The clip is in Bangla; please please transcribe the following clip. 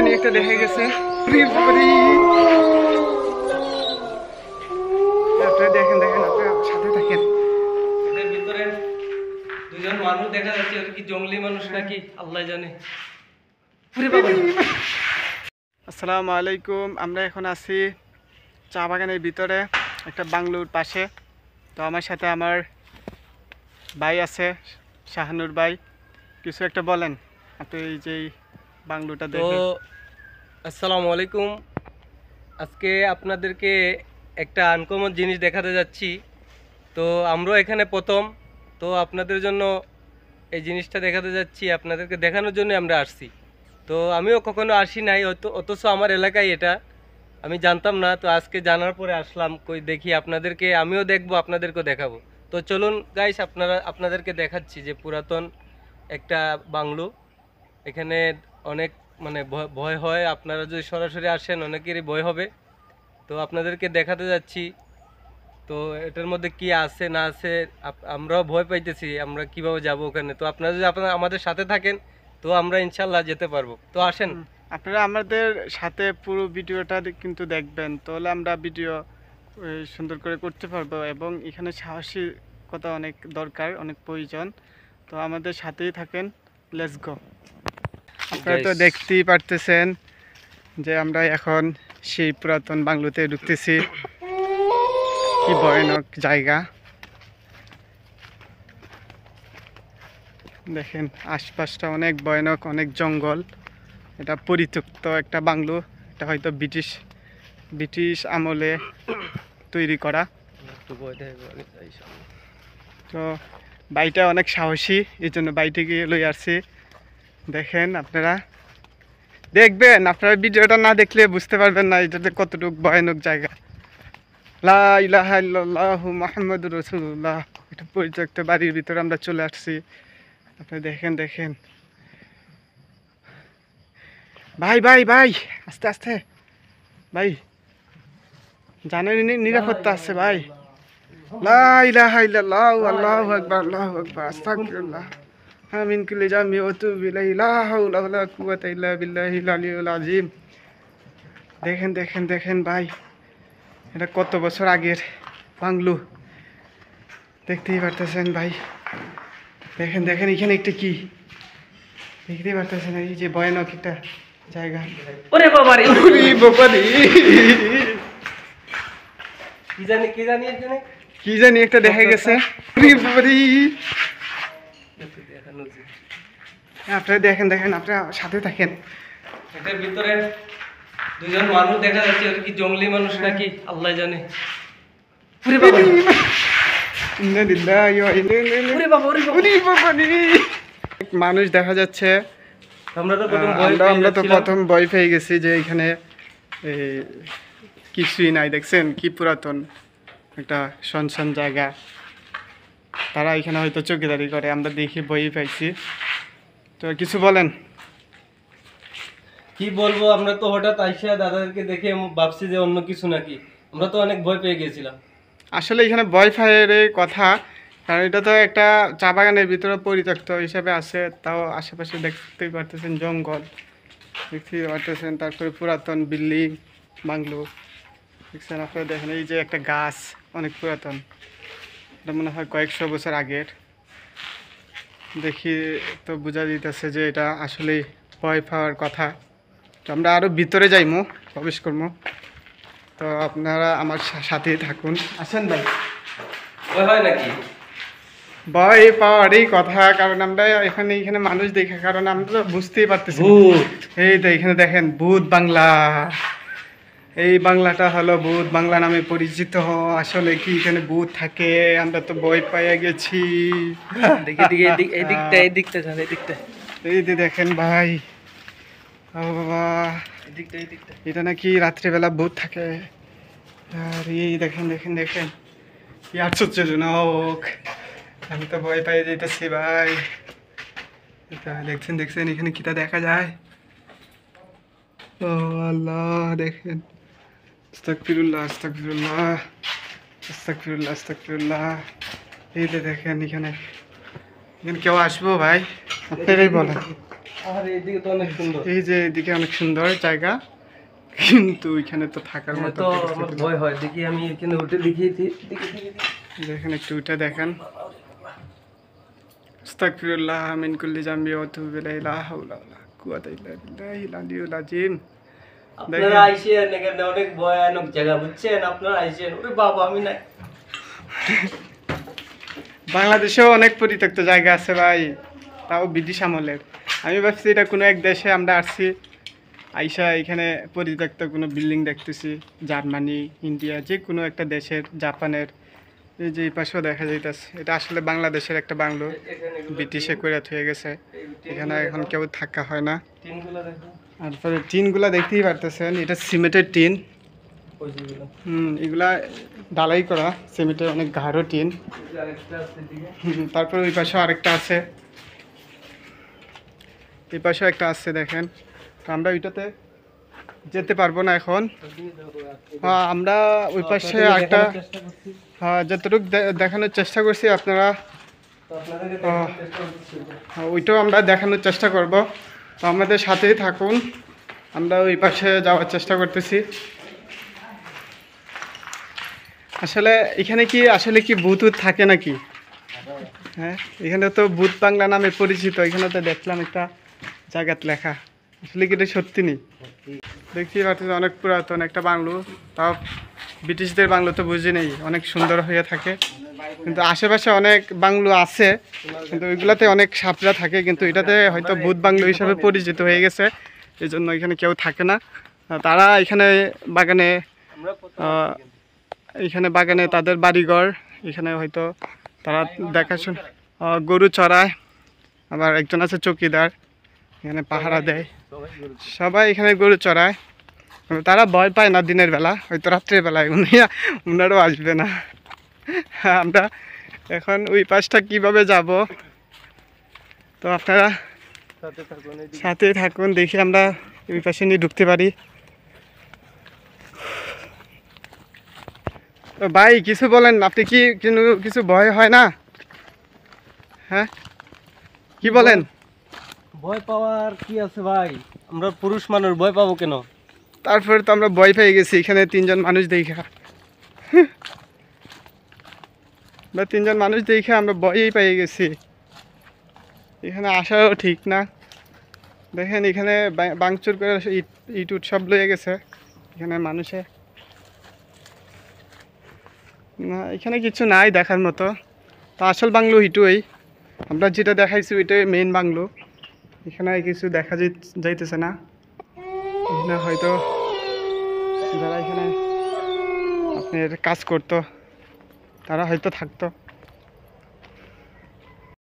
জানি একটা দেখা গেছে। আপনারা দেখেন দেখেন, আপনারা সাথে থাকেন। এদের ভিতরে দুজন মানুষ দেখা যাচ্ছে, ওটা কি জঙ্গলি মানুষ নাকি আল্লাহ জানে। আসসালামু আলাইকুম। আমরা এখন আছি চা বাগানের ভিতরে, একটা বাংলোর পাশে। তো আমার সাথে আমার ভাই আছে, শাহানুর ভাই। কিছু একটা বলেন আপনি এই যে বাংলোটা তো দেখে। আসসালামু আলাইকুম। আজকে আপনাদেরকে একটা আনকমন জিনিস দেখাতে যাচ্ছি। তো আমরাও এখানে প্রথম, তো আপনাদের জন্য এই জিনিসটা দেখাতে যাচ্ছি, আপনাদেরকে দেখানোর জন্য আমরা আসছি। তো আমিও কখনো আসি নাই, অথচ আমার এলাকায় এটা আমি জানতাম না। তো আজকে জানার পরে আসলাম, কই দেখি আপনাদেরকে, আমিও দেখবো আপনাদেরকেও দেখাবো। তো চলুন গাইস, আপনাদেরকে দেখাচ্ছি যে পুরাতন একটা বাংলো। এখানে অনেক মানে ভয় হয়, আপনারা যদি সরাসরি আসেন অনেকেরই ভয় হবে। তো আপনাদেরকে দেখাতে যাচ্ছি। তো এটার মধ্যে কি আছে না আছে আমরাও ভয় পাইতেছি, আমরা কিভাবে যাব ওখানে। তো আপনারা যদি আমাদের সাথে থাকেন তো আমরা ইনশাল্লাহ যেতে পারবো। তো আসেন। আপনারা আমাদের সাথে পুরো ভিডিওটা কিন্তু দেখবেন, তাহলে আমরা ভিডিও সুন্দর করে করতে পারবো। এবং এখানে সাহসিকতা অনেক দরকার, অনেক প্রয়োজন। তো আমাদের সাথেই থাকেন, লেটস গো। আপনারা তো দেখতেই পারতেছেন যে আমরা এখন সেই পুরাতন বাংলোতে ঢুকতেছি। কি ভয়ানক জায়গা দেখেন, আশপাশটা অনেক ভয়ানক, অনেক জঙ্গল। এটা পরিত্যক্ত একটা বাংলো। এটা হয়তো ব্রিটিশ আমলে তৈরি করা। তো বাড়িটা অনেক সাহসী, এই জন্য বাড়িটিকে লই আসছি। দেখেন আপনারা, দেখবেন, আপনারা ভিডিওটা না দেখলে বুঝতে পারবেন না এটাতে কতটুকু ভয়ানক জায়গা। লা ইলাহা ইল্লাল্লাহু মুহাম্মাদুর রাসূলুল্লাহ। এটা পরিত্যক্ত বাড়ির ভিতরে আমরা চলে আসছি। আপনারা দেখেন দেখেন। ভাই ভাই ভাই, আস্তে আস্তে ভাই, জানেন নিরাপত্তা আছে ভাই। লা ইলাহা ইল্লাল্লাহু আল্লাহু আকবার আল্লাহু আকবার আস্তাগফিরুল্লাহ মিন কুল্লি যামবি ওয়া আতুবু ইলাইহি লা হাওলা ওয়ালা কুওয়াতা ইল্লা বিল্লাহিল আলিয়্যিল আযীম। দেখেন দেখেন দেখেন ভাই, এটা কত বছর আগের বাংলো, দেখতেই পারতেছেন ভাই। দেখেন দেখেন এখানে একটা কি দেখতেই পারতেছেন, এই যে ভয়ানক একটা জায়গা। ওরে বাবা রে, ওরে বাবা রে, কি জানি এখানে কি জানি একটা দেখা গেছে। ওরে বাবা রে, আপনারা দেখেন দেখেন, আপনারা সাথে থাকেন। এটার ভিতরে দুজন মানুষ দেখা যাচ্ছে, ওটা কি জঙ্গলি মানুষ নাকি আল্লাহ জানে। ওরে বাবা রে, ইন্না লিল্লাহি ওয়া ইন্না ইলাইহি ওরে বাবা ওরে বাবা। ওরে বাবা রে, মানুষ দেখা যাচ্ছে। আমরা তো প্রথম ভয় পেয়ে গেছি যে এখানে কিছুই নাই। দেখছেন কি পুরাতন একটা শুনশান জায়গা। তারা এখানে হয়তো চৌকিদারি করে, আমরা দেখি ভয় পাইছি। তো কিছু বলেন। কি বলবো, আমরা তো হঠাৎ আইসা দাদাদেরকে দেখে ভাবছি যে অন্য কিছু নাকি, আমরা তো অনেক ভয় পেয়ে গেছিলাম। আসলে এখানে ভয় পায়ের কথা, কারণ এটা তো একটা চা বাগানের ভিতরে পরিত্যক্ত হিসাবে আছে। তাও আশেপাশে দেখতেই পারতেছেন জঙ্গল, দেখতেই পারতেছেন। তারপরে পুরাতন বিল্ডিং বাংলো দেখছেন আপনারা। দেখেন এই যে একটা গাছ, অনেক পুরাতন, এটা মনে হয় কয়েকশো বছর আগের। দেখি তো বোঝা যাইতেছে যে এটা আসলেই ভয় পাওয়ার কথা। তো আমরা আরও ভিতরে যাইমু, প্রবেশ করবো। তো আপনারা আমার সাথেই থাকুন, আসেন ভাই। ভয় হয় নাকি? ভয় পাওয়ারই কথা, কারণ আমরা এখানে মানুষ দেখে, কারণ আমরা তো বুঝতেই পারতেছি। এই তো এখানে দেখেন ভূত বাংলা। এই বাংলাটা হলো ভূত বাংলা নামে পরিচিত। আসলে কি এখানে ভূত থাকে? আমরা তো ভয় পাইয়া গেছি। এই যে দেখেন ভাই, ও বাবা, এটা নাকি রাত্রিবেলা ভূত থাকে। আর এই দেখেন দেখেন দেখেন, কি আশ্চর্যজনক। আমি তো ভয় পাই যেতেছি ভাই। দেখছেন দেখছেন এখানে কিটা দেখা যায়। ও আল্লাহ, দেখেন, আস্তাগফিরুল্লাহ আস্তাগফিরুল্লাহ আস্তাগফিরুল্লাহ আস্তাগফিরুল্লাহ। এই যে দেখেন এখানে কেউ আসবো ভাই? আপনারাই বলেন। আর এইদিকে তো অনেক সুন্দর। এই যে এদিকে অনেক সুন্দর জায়গা, কিন্তু এখানে তো থাকার এখানে মতো তো আমার পরিস্থিতি না। ভয় হয়, দেখি আমি এখানে উঠে দেখি। দেখেন একটু উঠে দেখেন। আস্তাগফিরুল্লাহ মিন কুল্লি জামবি ওয়া আতুবু ইলাইহি লা হাওলা ওয়া লা কুওয়াতা ইল্লা বিল্লাহিল আলিয়্যিল আযীম। আপনারা আইসেন এখানে, অনেক ভয়ানক জায়গা বুঝছেন, আপনারা আইসেন। ওরে বাবা, আমি না। বাংলাদেশেও অনেক পরিত্যক্ত জায়গা আছে ভাই, তাও ব্রিটিশ আমলের। আমি ভাবছি এটা কোনো এক দেশে আমরা আসছি, আইসা এখানে পরিত্যক্ত কোনো বিল্ডিং দেখতেছি, জার্মানি, ইন্ডিয়া, যে কোনো একটা দেশের, জাপানের। এই যে এই পাশেও দেখা যাইতেছে, এটা আসলে বাংলাদেশের একটা বাংলো, ব্রিটিশে করে থয়ে গেছে। এখানে এখন কেউ থাকা হয় না। টিনগুলো দেখো, তারপরে টিনগুলা দেখতেই পারতেছেন, এটা সিমেন্টের টিন। ওই যেগুলো। এগুলা ঢালাই করা সিমেন্টের, অনেক গাঢ় টিন। এই যে আরেকটা আছে এদিকে। তারপরে ওই পাশে আরেকটা আছে, এই পাশেও একটা আছে দেখেন। তো আমরা ওইটাতে যেতে পারবো না এখন। ওইদিকে দেখো, হ্যাঁ, আমরা ওই পাশে একটা, দেখানোর চেষ্টা করছি। হ্যাঁ, যতটুকু দেখানোর চেষ্টা করছি আপনারা, তো আপনাদেরকে দেখানোর চেষ্টা করছি। ওইটাও আমরা দেখানোর চেষ্টা করব। তো আমাদের সাথেই থাকুন, আমরা ওই পাশে যাওয়ার চেষ্টা করতেছি। আসলে এখানে কি আসলে কি ভূত থাকে নাকি? হ্যাঁ, এখানে তো ভূত বাংলা নামে পরিচিত। এখানে তো দেখলাম একটা জায়গাত লেখা, আসলে কি এটা সত্যি নেই? দেখতেই পাচ্ছি অনেক পুরাতন একটা বাংলো, তাও ব্রিটিশদের বাংলো তো বুঝি নেই, অনেক সুন্দর হয়ে থাকে। কিন্তু আশেপাশে অনেক বাংলো আছে, কিন্তু ওইগুলাতে অনেক সাপড়া থাকে, কিন্তু এটাতে হয়তো ভূত বাংলো হিসাবে পরিচিত হয়ে গেছে, এই জন্য এখানে কেউ থাকে না। তারা এখানে বাগানে, আমরা প্রথম এখানে বাগানে তাদের বাড়িঘর, এখানে হয়তো তারা দেখাশোনা, গরু চড়ায়। আবার একজন আছে চৌকিদার, এখানে পাহারা দেয়। সবাই গরু। সবাই এখানে গরু চড়ায়, তারা ভয় পায় না দিনের বেলা, হয়তো রাত্রের বেলায় উনারও আসবে না। আমরা এখন ওই পাশটা কিভাবে যাব, তো আপনারা সাথে থাকুন, এইদিকে। সাথে থাকুন, দেখি আমরা ওই পাশে নিয়ে ঢুকতে পারি। তো ভাই কিছু বলেন, আপনি কি কিছু ভয় হয় না? হ্যাঁ, কি বলেন? ভয় পাওয়ার কি আছে ভাই, আমরা পুরুষ মানুষ, ভয় পাবো কেন? তারপরে তো আমরা ভয় পেয়ে গেছি এখানে তিনজন মানুষ দেখা, বা তিনজন মানুষ দেখে আমরা ভয়ই পেয়ে গেছি, এখানে আসাও ঠিক না। দেখেন এখানে বাংচুর করে ইট সব লয়ে গেছে এখানে মানুষে, না এখানে কিছু নাই দেখার মতো। তো আসল বাংলো ইটুই, আমরা যেটা দেখাইছি ওইটাই মেইন বাংলো। এখানে কিছু দেখা যাইতেছে না, এখানে হয়তো যারা এখানে আপনার কাজ করতো তারা হয়তো থাকতো।